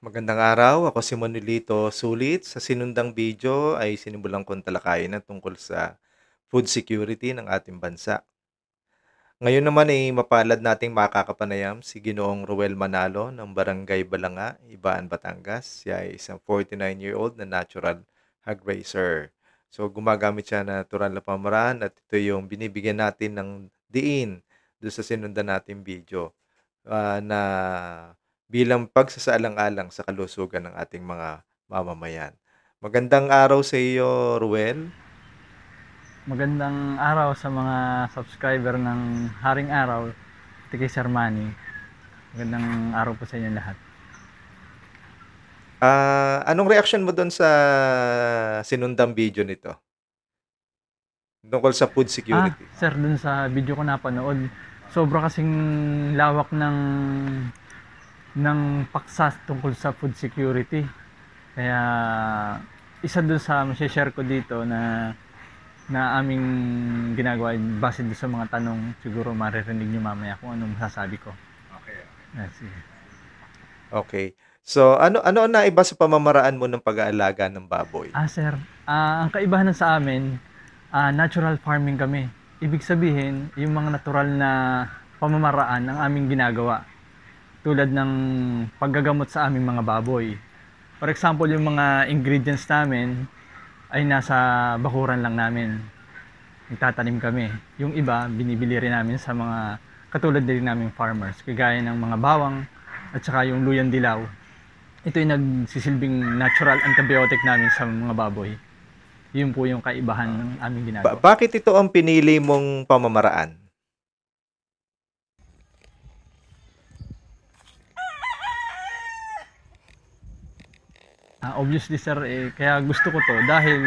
Magandang araw, ako si Manuelito Sulit. Sa sinundang video ay sinimulan kong talakayin na tungkol sa food security ng ating bansa. Ngayon naman ay mapalad nating makakapanayam si Ginoong Ruel Manalo ng Barangay Balanga, Ibaan, Batangas. Siya ay isang 49-year-old na natural hog raiser. So gumagamit siya ng natural na pamaraan at ito yung binibigyan natin ng diin doon sa sinundan nating video na bilang pagsasaalang-alang sa kalusugan ng ating mga mamamayan. Magandang araw sa iyo, Ruel. Magandang araw sa mga subscriber ng Haring Araw, Tiki Sir Manny. Magandang araw po sa inyo lahat. Anong reaksyon mo doon sa sinundang video nito? Tungkol sa food security. Sir, dun sa video ko napanood, sobra kasing lawak ng paksa tungkol sa food security. Kaya isa dun sa share ko dito na aming ginagawa base dun sa mga tanong, siguro maririnig nyo mamaya kung anong masasabi ko. Sige. Okay. So, ano ang naiba sa pamamaraan mo ng pag-aalaga ng baboy? Sir, ang kaibahan sa amin, natural farming kami. Ibig sabihin, yung mga natural na pamamaraan ang aming ginagawa. Tulad ng paggagamot sa aming mga baboy. For example, yung mga ingredients namin ay nasa bakuran lang namin. Nagtatanim kami. Yung iba, binibili rin namin sa mga katulad din naming farmers. Kagaya ng mga bawang at saka yung luyan dilaw. Ito yung nagsisilbing natural antibiotic namin sa mga baboy. Yun po yung kaibahan ng aming ginagawa. Bakit ito ang pinili mong pamamaraan? Obviously sir, kaya gusto ko to dahil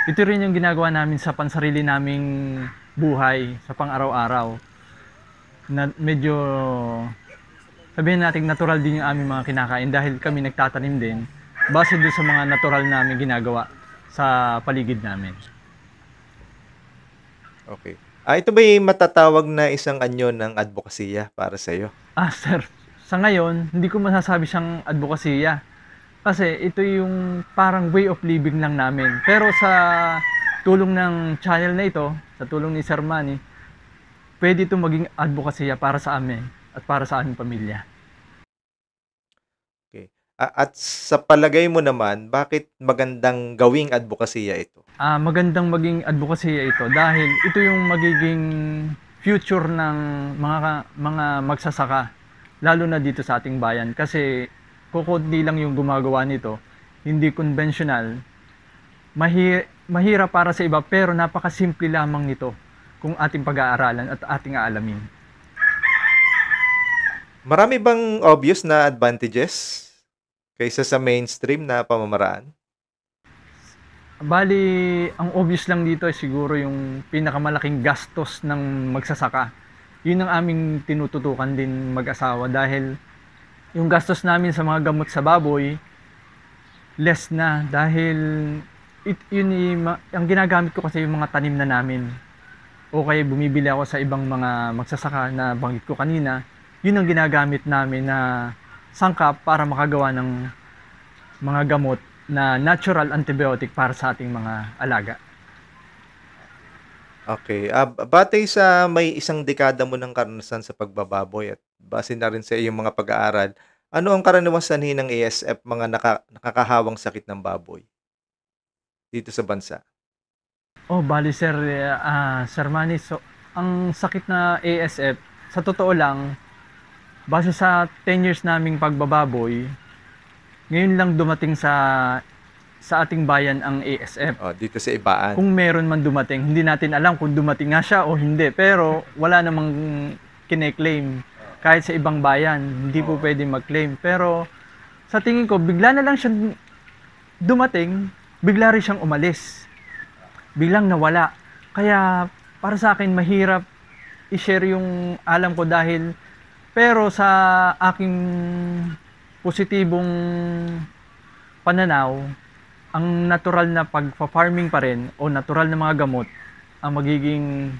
ito rin yung ginagawa namin sa pansarili naming buhay, sa pang-araw-araw. Na medyo, sabihin natin natural din yung aming mga kinakain dahil kami nagtatanim din base doon sa mga natural namin ginagawa sa paligid namin. Okay. Ito ba'y matatawag na isang anyo ng advokasya para sa iyo? Sir, sa ngayon, hindi ko masasabi siyang advokasya. Kasi ito yung parang way of living lang namin. Pero sa tulong ng channel na ito, sa tulong ni Sir Manny, pwede ito maging advokasya para sa amin at para sa aming pamilya. Okay. At sa palagay mo naman, bakit magandang gawing advokasya ito? Magandang maging advokasya ito dahil ito yung magiging future ng mga magsasaka, lalo na dito sa ating bayan. Kasi kukunti lang yung gumagawa nito, hindi conventional. Mahirap para sa iba pero napakasimple lamang nito kung ating pag-aaralan at ating aalamin. Marami bang obvious na advantages kaysa sa mainstream na pamamaraan? Bali, ang obvious lang dito ay siguro yung pinakamalaking gastos ng magsasaka. Yun ang aming tinututukan din mag-asawa dahil yung gastos namin sa mga gamot sa baboy, less na dahil ang ginagamit ko kasi yung mga tanim na namin. O kaya bumibili ako sa ibang mga magsasaka na banggit ko kanina, yun ang ginagamit namin na sangkap para makagawa ng mga gamot na natural antibiotic para sa ating mga alaga. Okay. Batay sa may isang dekada mo ng karanasan sa pagbababoy at base na rin sa iyong mga pag-aaral, ano ang karaniwang sanhi ng ASF mga nakakahawang sakit ng baboy dito sa bansa? Bali sir, Sir Manny, so ang sakit na ASF, sa totoo lang, base sa 10 years naming pagbababoy, ngayon lang dumating sa ating bayan ang ASF. Dito sa Ibaan. Kung meron man dumating, hindi natin alam kung dumating nga siya o hindi. Pero wala namang kine-claim. Kahit sa ibang bayan, hindi po pwede mag-claim. Pero sa tingin ko, bigla na lang siya dumating, bigla rin siyang umalis. Biglang nawala. Kaya para sa akin, mahirap i-share yung alam ko dahil pero sa aking positibong pananaw, ang natural na pagpa-farming pa rin o natural na mga gamot ang magiging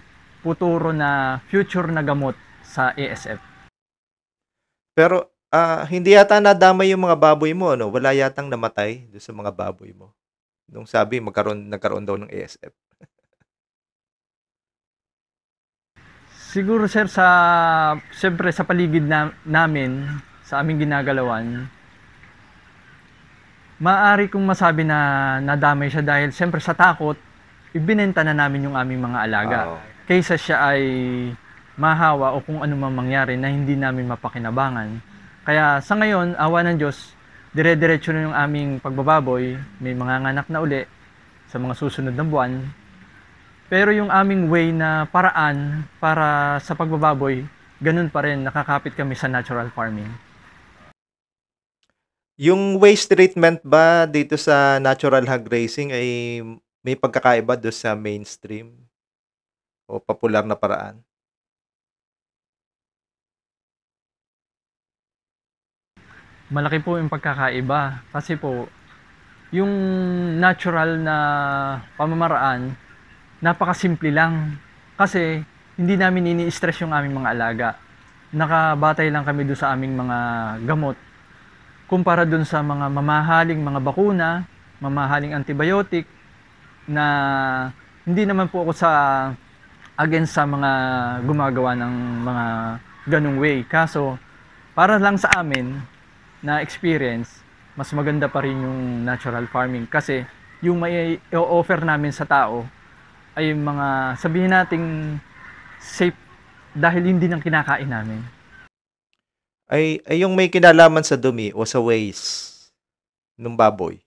futuro na future na gamot sa ASF. Pero Hindi yata nadamay yung mga baboy mo ano? Wala yatang namatay dun sa mga baboy mo? Nung sabi nagkaroon daw ng ASF. Siguro sir siyempre sa paligid namin, sa aming ginagalawan, maaari kong masabi na nadamay siya dahil siyempre sa takot, ibinenta na namin yung aming mga alaga. Oo. Kaysa siya ay mahawa o kung ano man mangyari na hindi namin mapakinabangan. Kaya sa ngayon, awa ng Diyos, dire-diretso na yung aming pagbababoy, may mga nganak na uli sa mga susunod na buwan. Pero yung aming way na paraan para sa pagbababoy, ganun pa rin, nakakapit kami sa natural farming. Yung waste treatment ba dito sa natural hog raising ay may pagkakaiba dun sa mainstream o popular na paraan? Malaki po yung pagkakaiba kasi po yung natural na pamamaraan napakasimple lang kasi hindi namin ini-stress yung aming mga alaga. Nakabatay lang kami doon sa aming mga gamot kumpara doon sa mga mamahaling mga bakuna, mamahaling antibiotic na hindi naman po ako against sa mga gumagawa ng mga ganung way. Kaso para lang sa amin na experience, mas maganda pa rin yung natural farming kasi yung may i-offer namin sa tao ay mga sabihin nating safe dahil hindi nang kinakain namin. Ay yung may kinalaman sa dumi o sa waste nung baboy?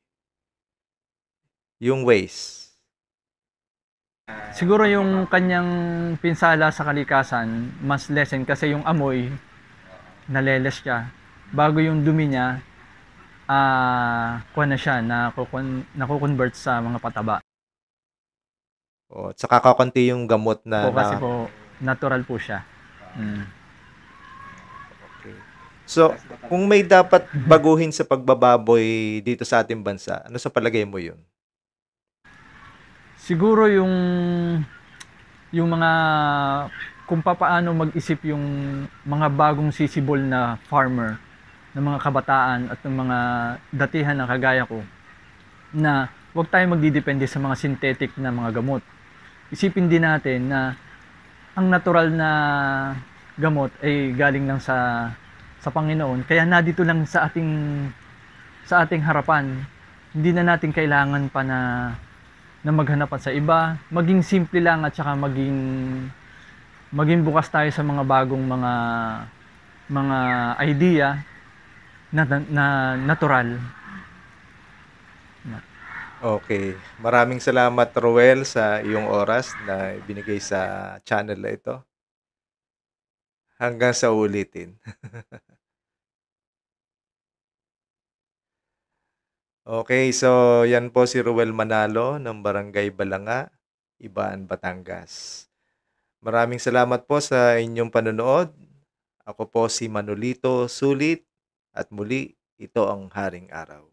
Yung waste. Siguro yung kanyang pinsala sa kalikasan mas lessen kasi yung amoy naleles siya bago yung dumi niya kuha na siya nako-convert sa mga pataba. O tsaka kakaunti yung gamot na Po kasi po natural po siya. okey. So, kung may dapat baguhin sa pagbababoy dito sa ating bansa, ano sa palagay mo yun? Siguro yung mga kung papaano mag-isip yung mga bagong sisibol na farmer, ng mga kabataan at ng mga datihan na kagaya ko, na huwag tayo magdidepende sa mga synthetic na mga gamot. Isipin din natin na ang natural na gamot ay galing lang sa Panginoon. Kaya nandito lang sa ating harapan. Hindi na natin kailangan pa na maghanap pa sa iba. Maging simple lang at saka maging bukas tayo sa mga bagong mga idea na natural. Okay. Maraming salamat, Roel, sa iyong oras na ibinigay sa channel na ito. Hanggang sa ulitin. Okay, so yan po si Roel Manalo ng Barangay Balanga, Ibaan, Batangas. Maraming salamat po sa inyong panonood. Ako po si Manolito Sulit at muli, ito ang Haring Araw.